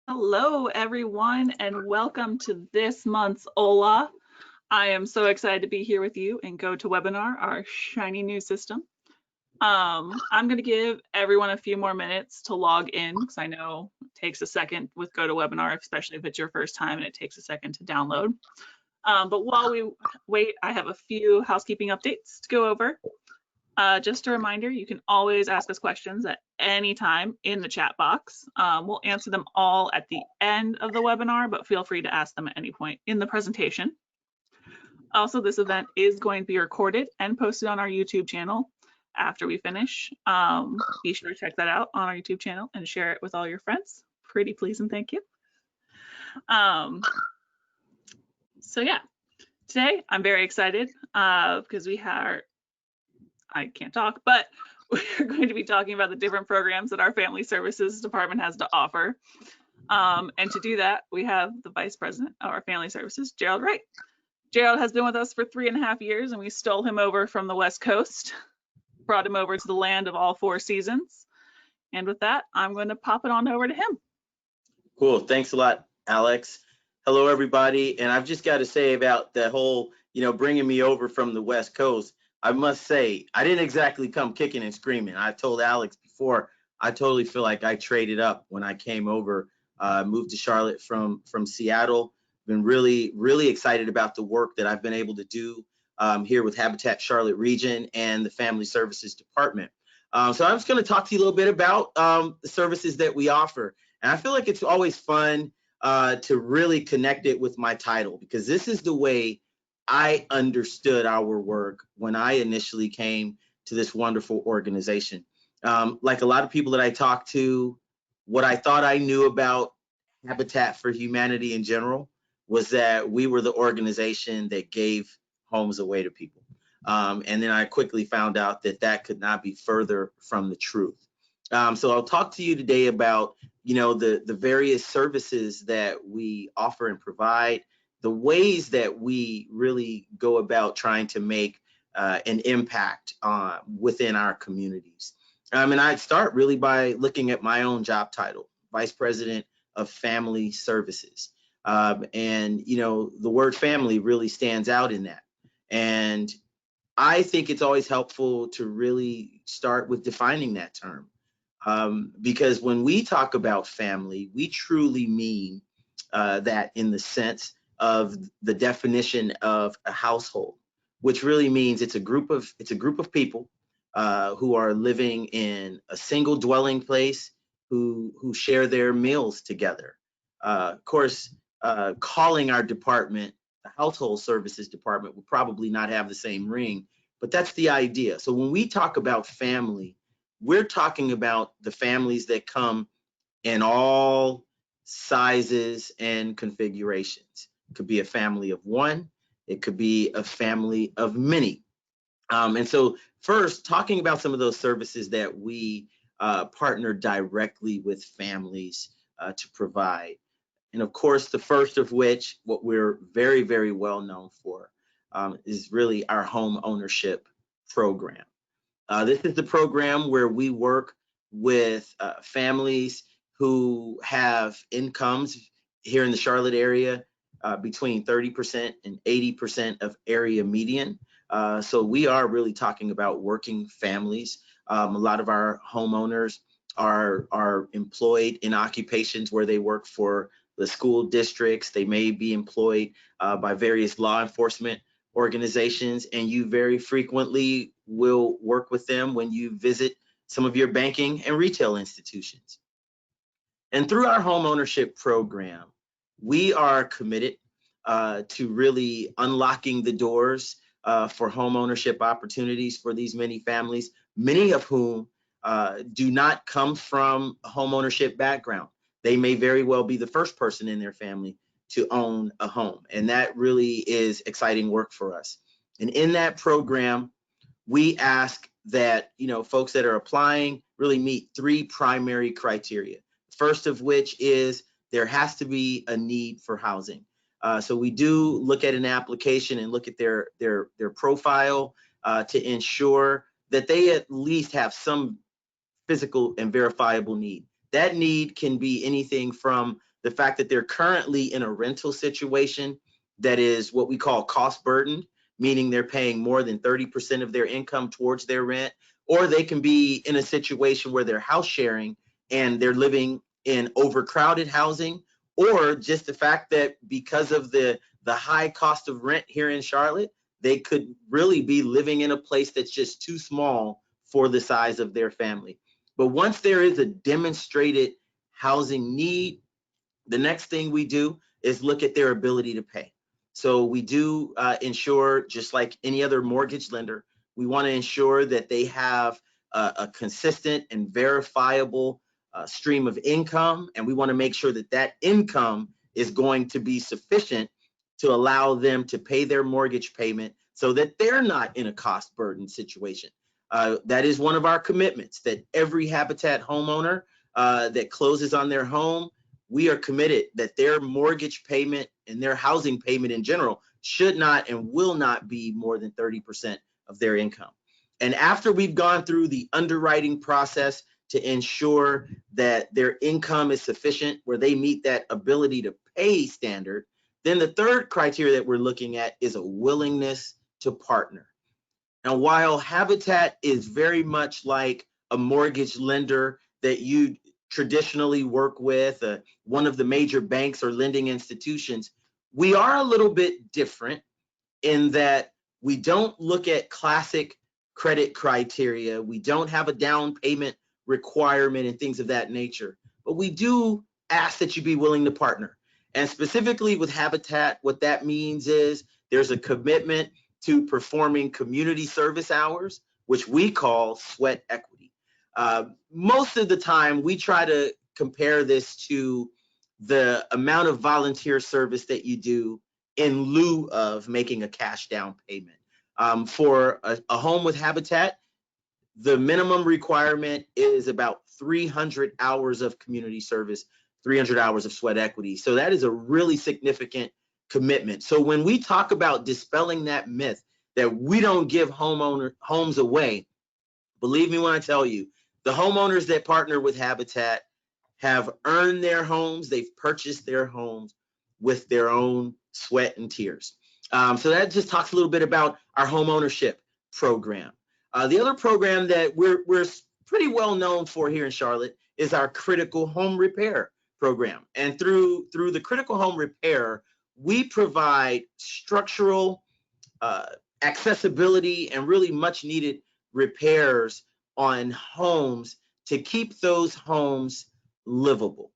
Hello, everyone, and welcome to this month's OLA. I am so excited to be here with you in GoToWebinar, our shiny new system. I'm going to give everyone a few more minutes to log in because I know it takes a second with GoToWebinar, especially if it's your first time and it takes a second to download. But while we wait, I have a few housekeeping updates to go over. Just a reminder, you can always ask us questions at any time in the chat box. We'll answer them all at the end of the webinar, but feel free to ask them at any point in the presentation. Also, this event is going to be recorded and posted on our YouTube channel after we finish. Be sure to check that out on our YouTube channel and share it with all your friends. Pretty please and thank you. So yeah, today I'm very excited because I can't talk, but we're going to be talking about the different programs that our Family Services Department has to offer. And to do that, we have the Vice President of our Family Services, Gerald Wright. Gerald has been with us for 3.5 years, and we stole him over from the West Coast, brought him over to the land of all 4 seasons. And with that, I'm going to pop it on over to him. Cool. Thanks a lot, Alex. Hello, everybody. And I've just got to say about the whole, bringing me over from the West Coast. I must say, I didn't exactly come kicking and screaming. I told Alex before, I totally feel like I traded up when I came over, moved to Charlotte from Seattle. Been really, really excited about the work that I've been able to do here with Habitat Charlotte Region and the Family Services Department. So I'm just going to talk to you a little bit about the services that we offer. And I feel like it's always fun to really connect it with my title, because this is the way I understood our work when I initially came to this wonderful organization. Like a lot of people that I talked to, what I thought I knew about Habitat for Humanity in general was that we were the organization that gave homes away to people. And then I quickly found out that that could not be further from the truth. So I'll talk to you today about, the various services that we offer and provide, the ways that we really go about trying to make an impact within our communities. And I'd start really by looking at my own job title, Vice President of Family Services. And, the word family really stands out in that. And I think it's always helpful to really start with defining that term. Because when we talk about family, we truly mean that in the sense of the definition of a household, which really means it's a group of people who are living in a single dwelling place, who share their meals together. Of course, calling our department the Household Services Department would probably not have the same ring, but that's the idea. So when we talk about family, we're talking about the families that come in all sizes and configurations. It could be a family of one, it could be a family of many. And so first, talking about some of those services that we partner directly with families to provide. And of course, the first of which, what we're very, very well known for, is really our home ownership program. This is the program where we work with families who have incomes here in the Charlotte area between 30% and 80% of area median. So we are really talking about working families. A lot of our homeowners are employed in occupations where they work for the school districts. They may be employed by various law enforcement organizations, and you very frequently will work with them when you visit some of your banking and retail institutions. And through our home ownership program, we are committed to really unlocking the doors for home ownership opportunities for these many families, many of whom do not come from a home ownership background. They may very well be the first person in their family to own a home. And that really is exciting work for us. And in that program, we ask that, folks that are applying really meet 3 primary criteria. First of which is there has to be a need for housing. So we do look at an application and look at their profile to ensure that they at least have some physical and verifiable need. That need can be anything from the fact that they're currently in a rental situation that is what we call cost burdened, meaning they're paying more than 30% of their income towards their rent, or they can be in a situation where they're house sharing and they're living in overcrowded housing, or just the fact that because of the high cost of rent here in Charlotte, they could really be living in a place that's just too small for the size of their family. But once there is a demonstrated housing need, the next thing we do is look at their ability to pay. So we do ensure, just like any other mortgage lender, we want to ensure that they have a consistent and verifiable stream of income, and we want to make sure that that income is going to be sufficient to allow them to pay their mortgage payment so that they're not in a cost burden situation. That is one of our commitments, that every Habitat homeowner that closes on their home, we are committed that their mortgage payment and their housing payment in general should not and will not be more than 30% of their income. And after we've gone through the underwriting process to ensure that their income is sufficient where they meet that ability to pay standard, then the third criteria that we're looking at is a willingness to partner. Now, while Habitat is very much like a mortgage lender that you traditionally work with, one of the major banks or lending institutions, we are a little bit different in that we don't look at classic credit criteria. We don't have a down payment requirement and things of that nature, but we do ask that you be willing to partner. And specifically with Habitat, what that means is there's a commitment to performing community service hours, which we call sweat equity. Most of the time, we try to compare this to the amount of volunteer service that you do in lieu of making a cash down payment. For a home with Habitat, the minimum requirement is about 300 hours of community service, 300 hours of sweat equity. So that is a really significant commitment. So when we talk about dispelling that myth that we don't give homes away, believe me when I tell you, the homeowners that partner with Habitat have earned their homes. They've purchased their homes with their own sweat and tears. So that just talks a little bit about our home ownership program. The other program that we're pretty well known for here in Charlotte is our critical home repair program. And through the critical home repair, we provide structural accessibility and really much needed repairs on homes to keep those homes livable.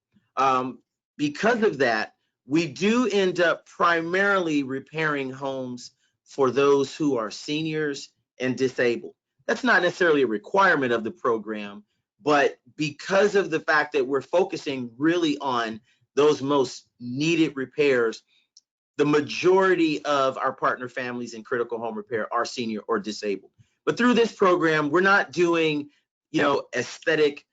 Because of that, we do end up primarily repairing homes for those who are seniors and disabled. That's not necessarily a requirement of the program, but because of the fact that we're focusing really on those most needed repairs, the majority of our partner families in critical home repair are senior or disabled. But through this program, we're not doing, aesthetic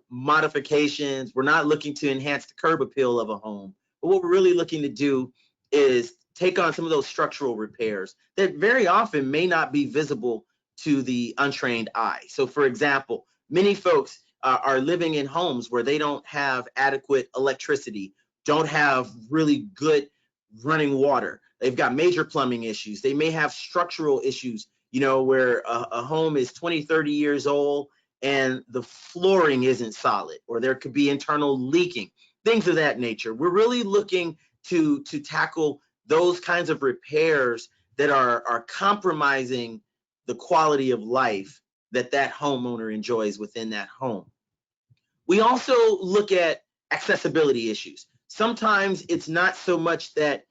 modifications. We're not looking to enhance the curb appeal of a home. But what we're really looking to do is take on some of those structural repairs that very often may not be visible to the untrained eye. So for example, many folks are living in homes where they don't have adequate electricity, don't have really good running water. They've got major plumbing issues. They may have structural issues, where a home is 20, 30 years old and the flooring isn't solid, or there could be internal leaking, things of that nature. We're really looking to tackle those kinds of repairs that are compromising the quality of life that homeowner enjoys within that home. We also look at accessibility issues. Sometimes it's not so much that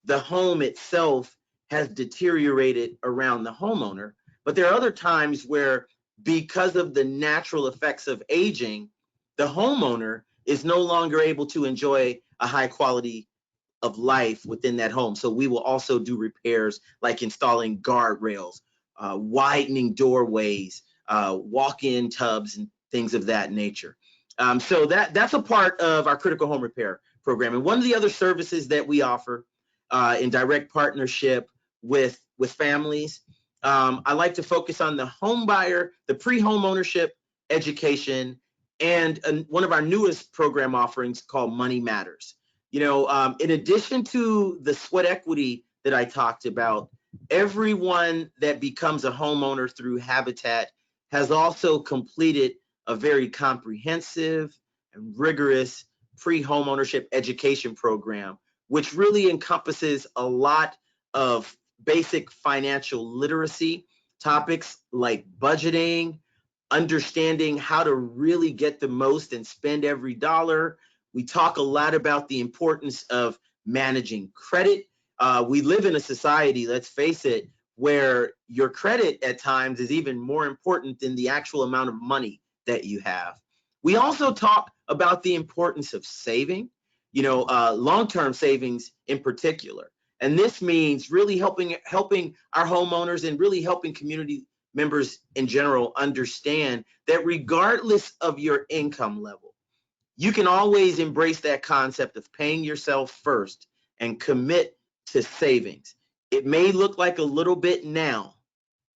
the home itself has deteriorated around the homeowner, but there are other times where, because of the natural effects of aging, the homeowner is no longer able to enjoy a high quality of life within that home. So we will also do repairs like installing guardrails, widening doorways, walk-in tubs, and things of that nature. So that's a part of our critical home repair program. And one of the other services that we offer in direct partnership with families, I like to focus on the home buyer, the pre-home ownership education, and one of our newest program offerings called Money Matters. In addition to the sweat equity that I talked about, everyone that becomes a homeowner through Habitat has also completed a very comprehensive and rigorous pre-homeownership education program, which really encompasses a lot of basic financial literacy topics like budgeting, understanding how to really get the most and spend every dollar. We talk a lot about the importance of managing credit. We live in a society, let's face it, where your credit at times is even more important than the actual amount of money that you have. We also talk about the importance of saving, long-term savings in particular. And this means really helping our homeowners and really helping community members in general understand that regardless of your income level, you can always embrace that concept of paying yourself first and commit to savings. It may look like a little bit now,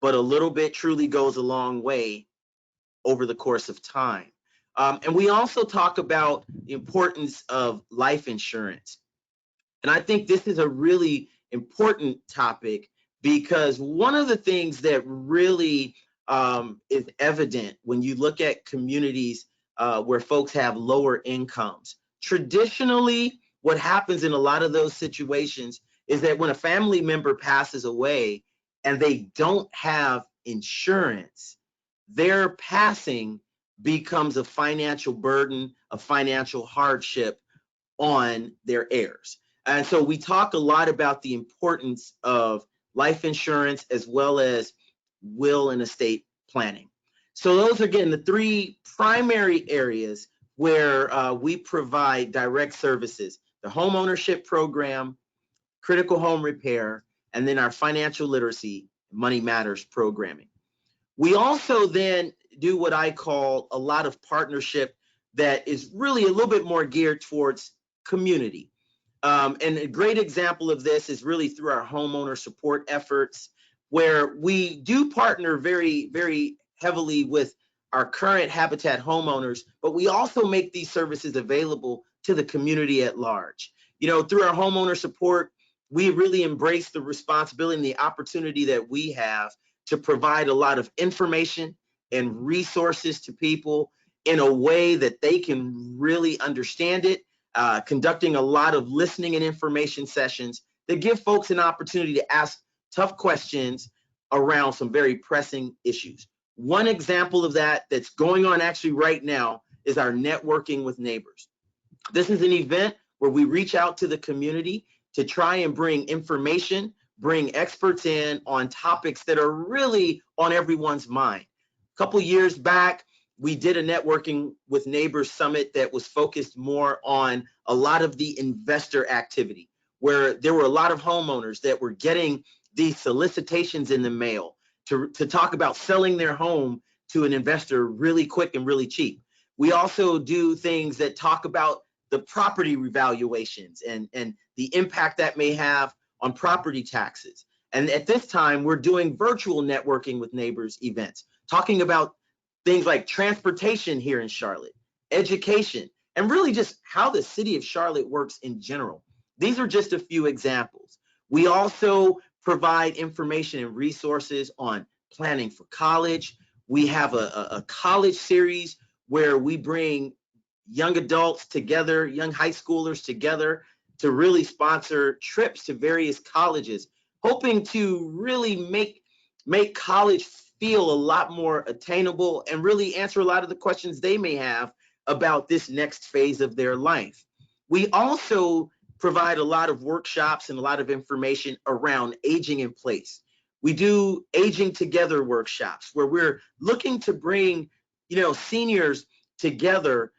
but a little bit truly goes a long way over the course of time. And we also talk about the importance of life insurance. And I think this is a really important topic because one of the things that really is evident when you look at communities where folks have lower incomes, traditionally, what happens in a lot of those situations is that when a family member passes away and they don't have insurance, their passing becomes a financial burden, a financial hardship on their heirs. And so we talk a lot about the importance of life insurance as well as will and estate planning. So those are, again, the three primary areas where we provide direct services: the home ownership program, critical home repair, and then our financial literacy Money Matters programming. We also then do what I call a lot of partnership that is really a little bit more geared towards community. And a great example of this is really through our homeowner support efforts, where we do partner very, very heavily with our current Habitat homeowners, but we also make these services available to the community at large. Through our homeowner support, we really embrace the responsibility and the opportunity that we have to provide a lot of information and resources to people in a way that they can really understand it. Conducting a lot of listening and information sessions that give folks an opportunity to ask tough questions around some very pressing issues. One example of that that's going on actually right now is our networking with neighbors. This is an event where we reach out to the community to try and bring information, bring experts in on topics that are really on everyone's mind. A couple years back, we did a networking with neighbors summit that was focused more on a lot of the investor activity, where there were a lot of homeowners that were getting these solicitations in the mail to talk about selling their home to an investor really quick and really cheap. We also do things that talk about the property revaluations and the impact that may have on property taxes. And at this time, we're doing virtual networking with neighbors events, talking about things like transportation here in Charlotte, education, and really just how the city of Charlotte works in general. These are just a few examples. We also provide information and resources on planning for college. We have a college series where we bring young adults together, young high schoolers together to really sponsor trips to various colleges, hoping to really make college feel a lot more attainable and really answer a lot of the questions they may have about this next phase of their life. We also provide a lot of workshops and a lot of information around aging in place. We do aging together workshops where we're looking to bring, seniors together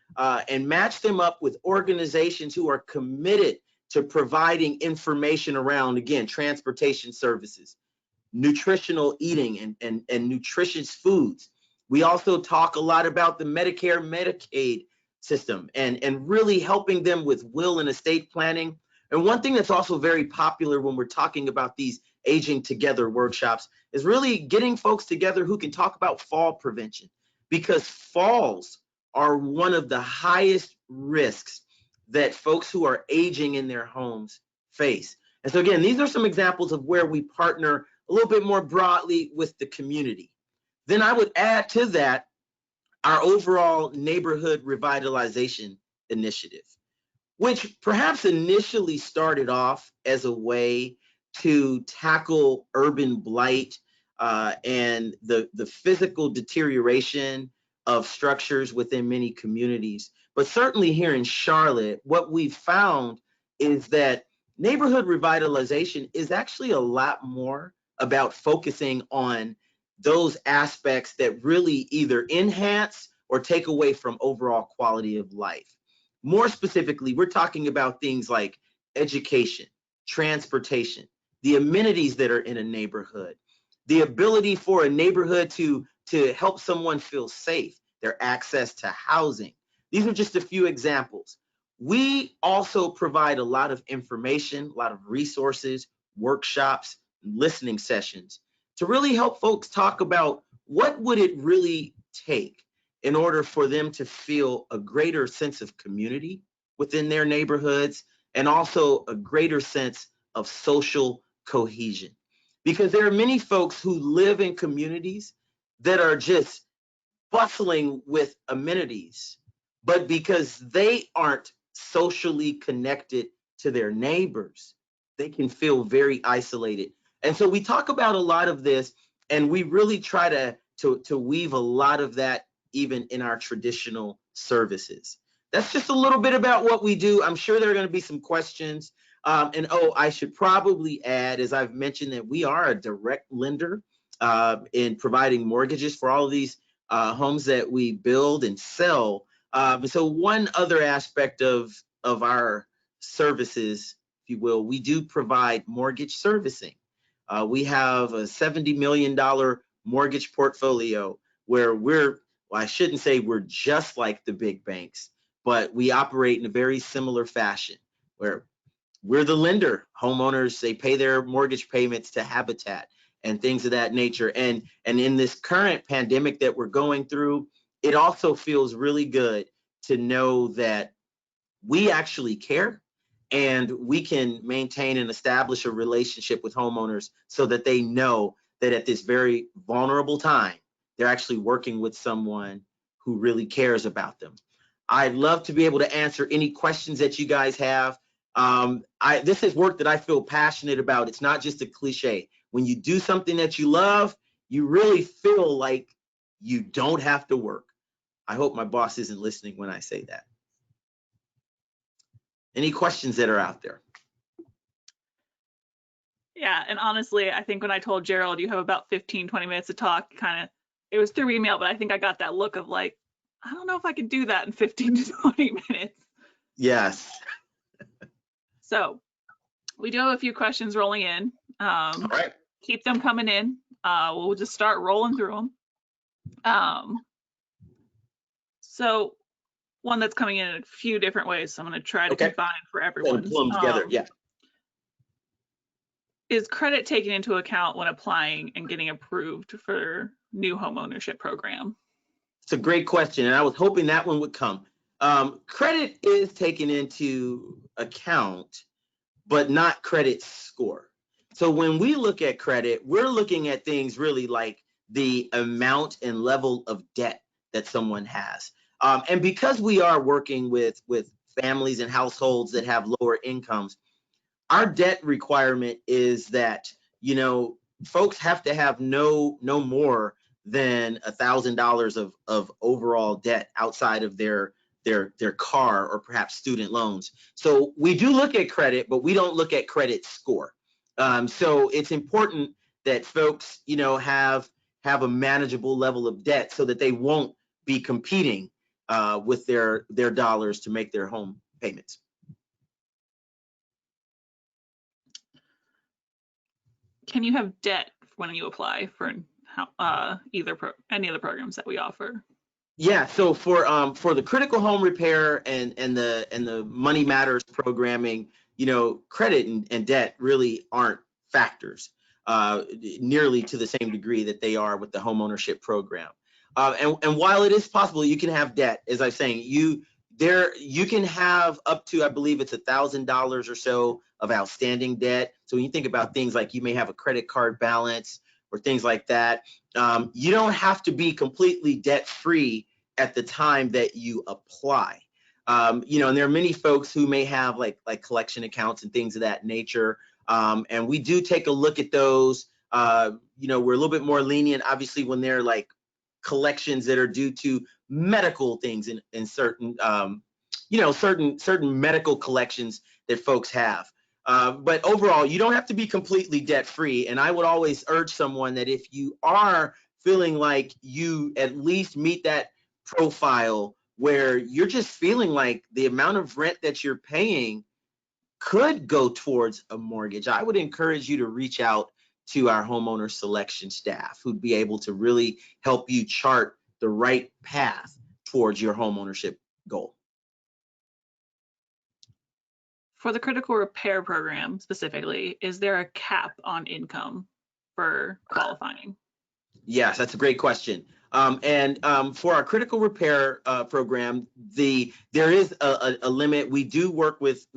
and match them up with organizations who are committed to providing information around, again, transportation services, nutritional eating and nutritious foods. We also talk a lot about the Medicare, Medicaid system and really helping them with will and estate planning. And one thing that's also very popular when we're talking about these aging together workshops is really getting folks together who can talk about fall prevention, because falls are one of the highest risks that folks who are aging in their homes face. And so again, these are some examples of where we partner a little bit more broadly with the community. Then I would add to that our overall neighborhood revitalization initiative, which perhaps initially started off as a way to tackle urban blight and the physical deterioration of structures within many communities. But certainly here in Charlotte, what we've found is that neighborhood revitalization is actually a lot more about focusing on those aspects that really either enhance or take away from overall quality of life. More specifically, we're talking about things like education, transportation, the amenities that are in a neighborhood, the ability for a neighborhood to help someone feel safe, their access to housing. These are just a few examples. We also provide a lot of information, a lot of resources, workshops, listening sessions to really help folks talk about what would it really take in order for them to feel a greater sense of community within their neighborhoods and also a greater sense of social cohesion. Because there are many folks who live in communities that are just bustling with amenities, but because they aren't socially connected to their neighbors, they can feel very isolated. And so we talk about a lot of this, and we really try to weave a lot of that even in our traditional services. That's just a little bit about what we do. I'm sure there are going to be some questions. And oh, I should probably add, as I've mentioned, that we are a direct lender in providing mortgages for all of these homes that we build and sell. So one other aspect of our services, if you will, we do provide mortgage servicing. We have a $70 million mortgage portfolio where well, I shouldn't say we're just like the big banks, but we operate in a very similar fashion where we're the lender. Homeowners, they pay their mortgage payments to Habitat and things of that nature. And in this current pandemic that we're going through, it also feels really good to know that we actually care and we can maintain and establish a relationship with homeowners so that they know that at this very vulnerable time, they're actually working with someone who really cares about them. I'd love to be able to answer any questions that you guys have. This is work that I feel passionate about. It's not just a cliche. When you do something that you love, you really feel like you don't have to work. I hope my boss isn't listening when I say that. Any questions that are out there? Yeah, and honestly, I think when I told Gerald you have about 15, 20 minutes to talk, it was through email, but I think I got that look of like, I don't know if I could do that in 15 to 20 minutes. Yes. So we do have a few questions rolling in. All right. Keep them coming in. We'll just start rolling through them. So one that's coming in a few different ways, so I'm going to try to combine for everyone. Pull them together. Yeah. Is credit taken into account when applying and getting approved for new home ownership program? It's a great question, and I was hoping that one would come. Credit is taken into account, but not credit score. So when we look at credit, we're looking at things really like the amount and level of debt that someone has. And because we are working with families and households that have lower incomes, our debt requirement is that, folks have to have no more than $1,000 of overall debt outside of their car or perhaps student loans. So we do look at credit, but we don't look at credit score. So it's important that folks, have a manageable level of debt so that they won't be competing with their dollars to make their home payments. Can you have debt when you apply for any of the programs that we offer? Yeah, so for the critical home repair and the Money Matters programming, credit and debt really aren't factors nearly to the same degree that they are with the home ownership program. And while it is possible you can have debt, as I'm saying, you can have up to, I believe it's $1,000 or so of outstanding debt. So when you think about things like you may have a credit card balance or things like that, you don't have to be completely debt free at the time that you apply. You know, and there are many folks who may have like collection accounts and things of that nature. And we do take a look at those. You know, we're a little bit more lenient, obviously, when they're like collections that are due to medical things in certain, you know, certain medical collections that folks have. But overall, you don't have to be completely debt free. And I would always urge someone that if you are feeling like you at least meet that profile where you're just feeling like the amount of rent that you're paying could go towards a mortgage, I would encourage you to reach out to our homeowner selection staff who'd be able to really help you chart the right path towards your homeownership goal. For the critical repair program specifically, is there a cap on income for qualifying? Yes, that's a great question. For our critical repair program, there is a limit. We do work with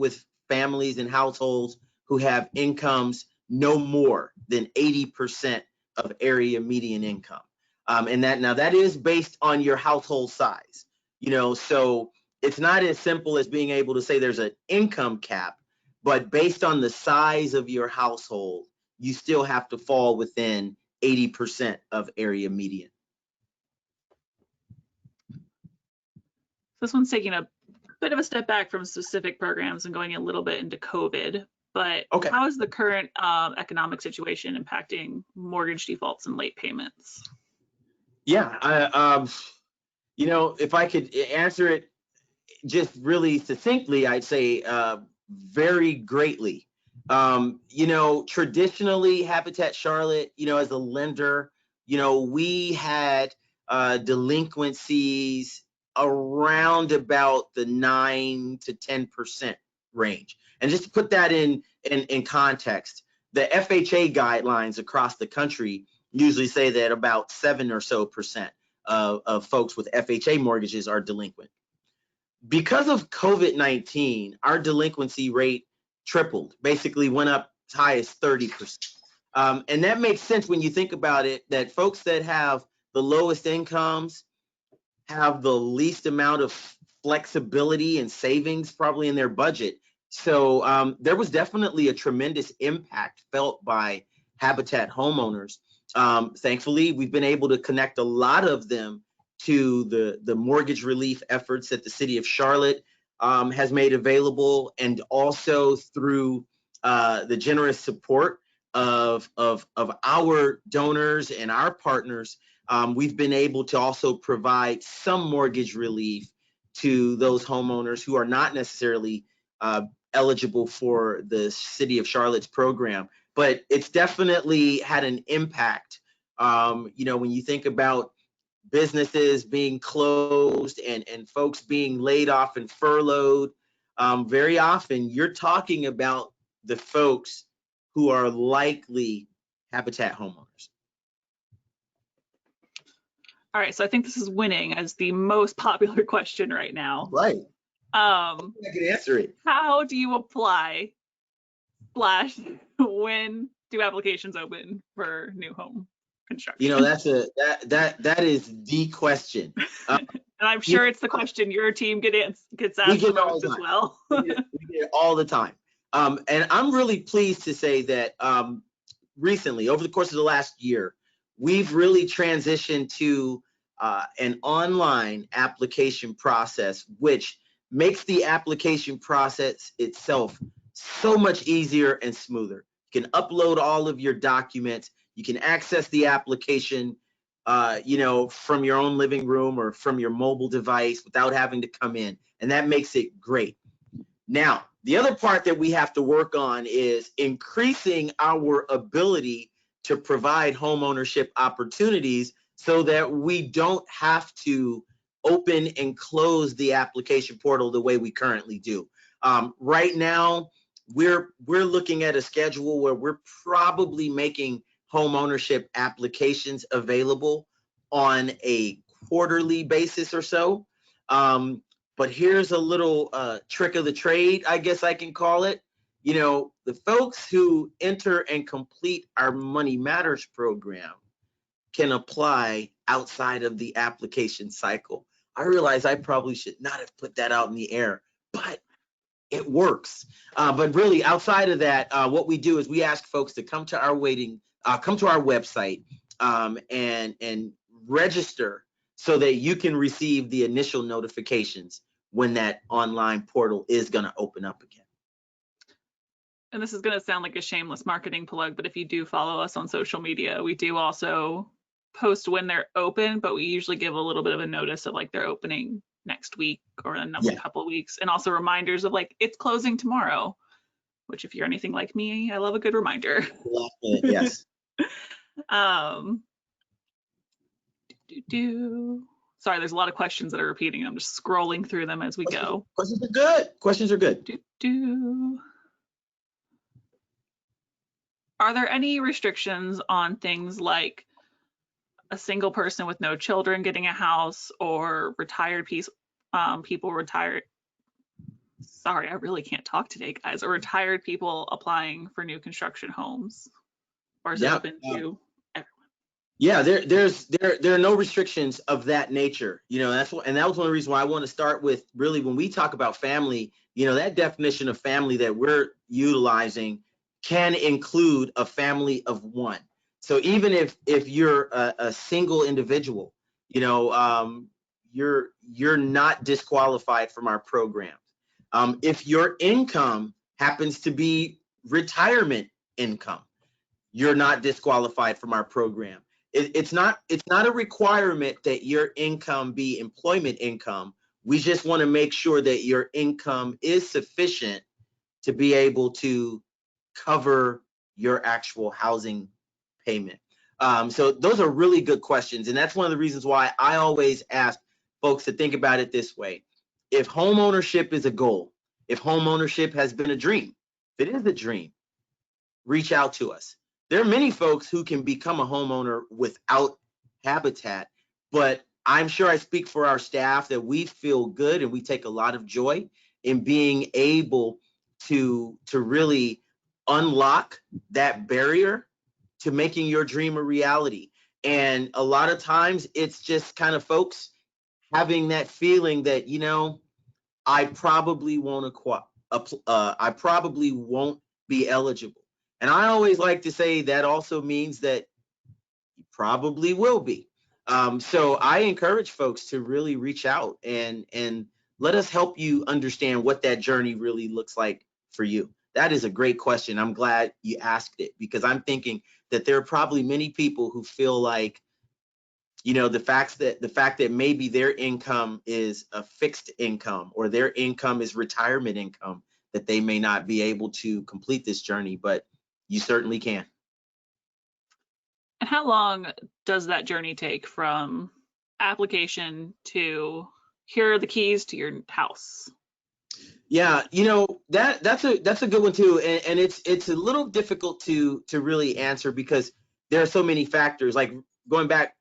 families and households who have incomes no more than 80% of area median income. And that is based on your household size. You know, so it's not as simple as being able to say there's an income cap, but based on the size of your household, you still have to fall within 80% of area median. This one's taking a bit of a step back from specific programs and going a little bit into COVID, but Okay. how is the current economic situation impacting mortgage defaults and late payments? Yeah, you know, if I could answer it just really succinctly, I'd say very greatly. You know, traditionally, Habitat Charlotte, you know, as a lender, you know, we had delinquencies around about the 9 to 10% range. And just to put that in context, the FHA guidelines across the country usually say that about 7 or so percent of folks with FHA mortgages are delinquent. Because of COVID-19, our delinquency rate tripled, basically went up as high as 30%. And that makes sense when you think about it, that folks that have the lowest incomes have the least amount of flexibility and savings probably in their budget. So there was definitely a tremendous impact felt by Habitat homeowners. Thankfully, we've been able to connect a lot of them to the mortgage relief efforts that the city of Charlotte has made available, and also through the generous support of our donors and our partners. We've been able to also provide some mortgage relief to those homeowners who are not necessarily eligible for the city of Charlotte's program, but it's definitely had an impact. You know, when you think about businesses being closed and folks being laid off and furloughed, very often you're talking about the folks who are likely Habitat homeowners. All right, so I think this is winning as the most popular question right now. Right. I can answer it. How do you apply / when do applications open for new home construction? You know, that is the question. And I'm sure it's the question your team gets asked the most as well. We get it all the time. And I'm really pleased to say that recently, over the course of the last year, we've really transitioned to an online application process, which makes the application process itself so much easier and smoother. You can upload all of your documents. You can access the application, you know, from your own living room or from your mobile device without having to come in, and that makes it great. Now, the other part that we have to work on is increasing our ability to provide homeownership opportunities so that we don't have to open and close the application portal the way we currently do. Right now, we're looking at a schedule where we're probably making homeownership applications available on a quarterly basis or so. But here's a little trick of the trade, I guess I can call it. You know, the folks who enter and complete our Money Matters program can apply outside of the application cycle. I realize I probably should not have put that out in the air, but it works. But really, outside of that, what we do is we ask folks to come to our come to our website and register so that you can receive the initial notifications when that online portal is going to open up again. And this is going to sound like a shameless marketing plug, but if you do follow us on social media, we do also post when they're open, but we usually give a little bit of a notice of like they're opening next week or in another couple of weeks, and also reminders of like it's closing tomorrow, which if you're anything like me, I love a good reminder. Yes. Sorry, there's a lot of questions that are repeating. I'm just scrolling through them as we go. Questions are good. Questions are good. Are there any restrictions on things like a single person with no children getting a house, or retired people retired? Sorry, I really can't talk today, guys. Or retired people applying for new construction homes, or is it open to everyone? Yeah, there are no restrictions of that nature. You know, that's what, and that was one of the reasons why I want to start with, really, when we talk about family, you know, that definition of family that we're utilizing can include a family of one. So even if you're a single individual, you know, you're not disqualified from our program. If your income happens to be retirement income, you're not disqualified from our program. It's not a requirement that your income be employment income. We just want to make sure that your income is sufficient to be able to cover your actual housing payment. So those are really good questions. And that's one of the reasons why I always ask folks to think about it this way. If home ownership is a goal, if home ownership has been a dream, if it is a dream, reach out to us. There are many folks who can become a homeowner without Habitat, but I'm sure I speak for our staff that we feel good and we take a lot of joy in being able to really unlock that barrier to making your dream a reality. And a lot of times it's just kind of folks having that feeling that, you know, I probably won't be eligible. And I always like to say that also means that you probably will be. So I encourage folks to really reach out and let us help you understand what that journey really looks like for you. That is a great question. I'm glad you asked it, because I'm thinking that there are probably many people who feel like, you know, the fact that maybe their income is a fixed income or their income is retirement income, that they may not be able to complete this journey, but you certainly can. And how long does that journey take from application to here are the keys to your house? Yeah, you know, that's a good one too, and it's a little difficult to really answer because there are so many factors. Like going back,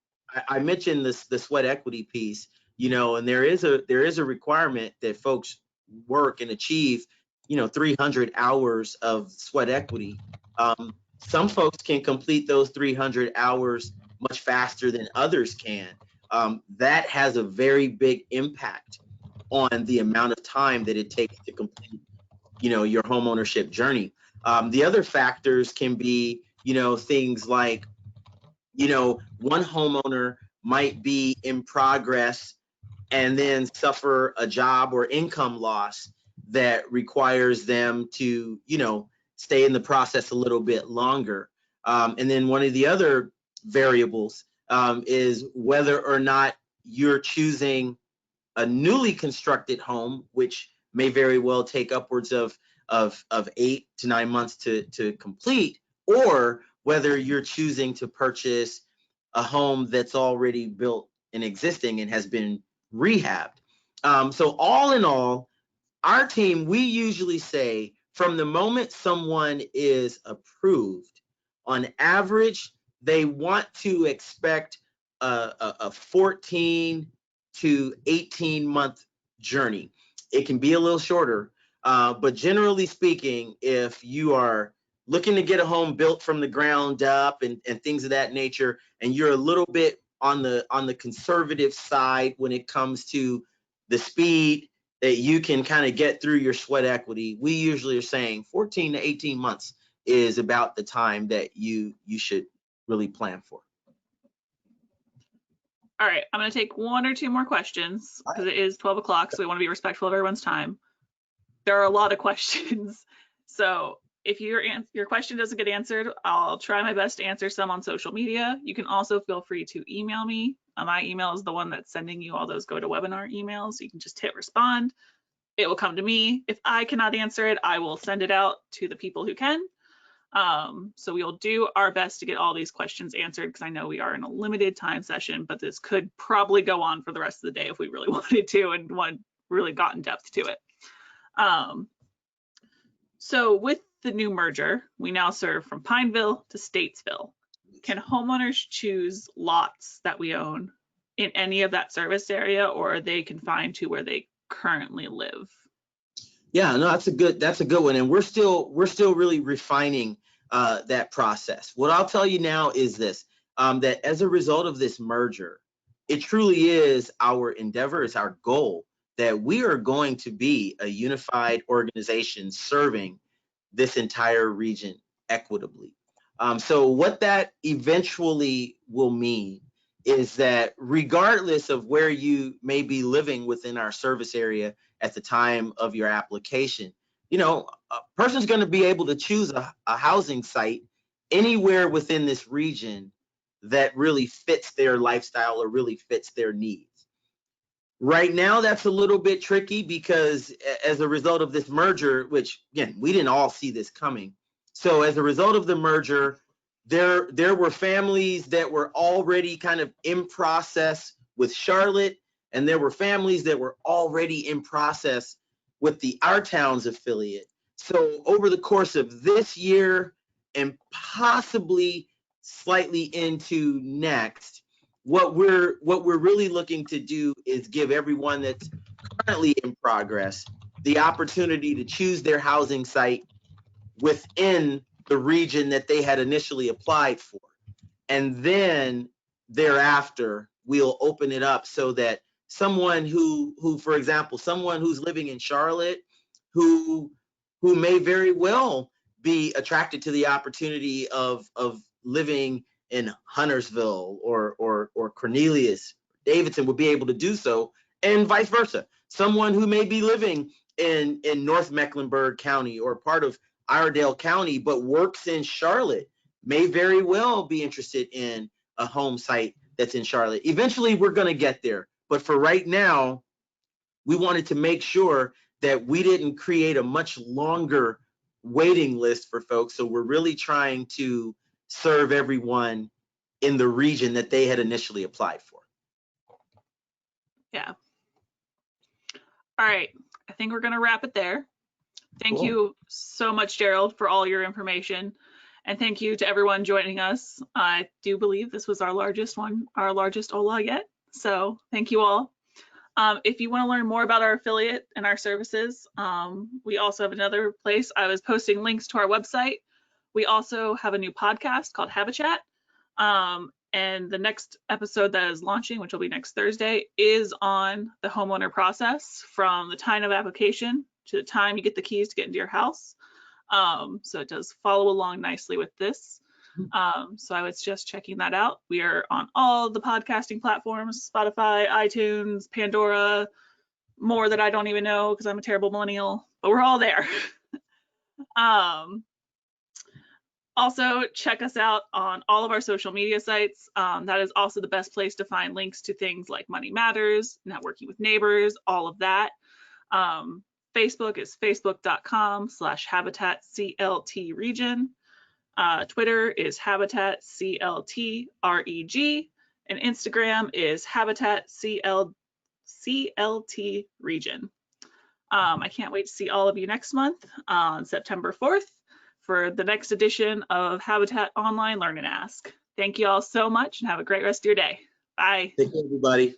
I mentioned the sweat equity piece, you know, and there is a requirement that folks work and achieve, you know, 300 hours of sweat equity. Some folks can complete those 300 hours much faster than others can. That has a very big impact on the amount of time that it takes to complete, you know, your home ownership journey. The other factors can be, you know, things like, you know, one homeowner might be in progress and then suffer a job or income loss that requires them to, you know, stay in the process a little bit longer. And then one of the other variables is whether or not you're choosing a newly constructed home, which may very well take upwards of 8 to 9 months to complete, or whether you're choosing to purchase a home that's already built and existing and has been rehabbed. So all in all, our team, we usually say from the moment someone is approved, on average, they want to expect a 14 to 18 month journey. It can be a little shorter, but generally speaking, if you are looking to get a home built from the ground up and things of that nature, and you're a little bit on the conservative side when it comes to the speed that you can kind of get through your sweat equity, we usually are saying 14 to 18 months is about the time that you should really plan for. All right, I'm going to take one or two more questions because it is 12 o'clock, so we want to be respectful of everyone's time. There are a lot of questions, so if your question doesn't get answered, I'll try my best to answer some on social media. You can also feel free to email me. My email is the one that's sending you all those GoToWebinar emails. You can just hit respond. It will come to me. If I cannot answer it, I will send it out to the people who can. So we'll do our best to get all these questions answered because I know we are in a limited time session, but this could probably go on for the rest of the day if we really wanted to and really got in depth to it. So with the new merger, we now serve from Pineville to Statesville. Can homeowners choose lots that we own in any of that service area, or are they confined to where they currently live? Yeah, no, that's a good one, and we're still really refining that process. What I'll tell you now is this: that as a result of this merger, it truly is our endeavor, it's our goal that we are going to be a unified organization serving this entire region equitably. So what that eventually will mean is that regardless of where you may be living within our service area at the time of your application, a person's going to be able to choose a housing site anywhere within this region that really fits their lifestyle or really fits their needs. Right now, that's a little bit tricky because as a result of this merger, which again, we didn't all see this coming. So as a result of the merger, there were families that were already kind of in process with Charlotte, and there were families that were already in process with the Our Towns affiliate. So over the course of this year and possibly slightly into next, what we're really looking to do is give everyone that's currently in progress the opportunity to choose their housing site within the region that they had initially applied for. And then thereafter, we'll open it up so that someone who for example, someone who's living in Charlotte, who may very well be attracted to the opportunity of living in Huntersville or Cornelius, Davidson, would be able to do so, and vice versa. Someone who may be living in North Mecklenburg County or part of Iredell County but works in Charlotte may very well be interested in a home site that's in Charlotte. Eventually, we're going to get there. But for right now, we wanted to make sure that we didn't create a much longer waiting list for folks. So we're really trying to serve everyone in the region that they had initially applied for. Yeah. All right. I think we're going to wrap it there. Thank you so much, Gerald, for all your information. And thank you to everyone joining us. I do believe this was our largest OLA yet. So thank you all. If you want to learn more about our affiliate and our services, we also have another place. I was posting links to our website. We also have a new podcast called Habitat. And the next episode that is launching, which will be next Thursday, is on the homeowner process from the time of application to the time you get the keys to get into your house. So it does follow along nicely with this. So I was just checking that out. We are on all the podcasting platforms, Spotify, iTunes, Pandora, more that I don't even know because I'm a terrible millennial, but we're all there. Also, check us out on all of our social media sites. That is also the best place to find links to things like Money Matters, networking with neighbors, all of that. Facebook is facebook.com/habitatclt region. Twitter is Habitat CLTREG, and Instagram is Habitat CLT region. I can't wait to see all of you next month on September 4th for the next edition of Habitat Online Learn and Ask. Thank you all so much and have a great rest of your day. Bye. Take care, everybody.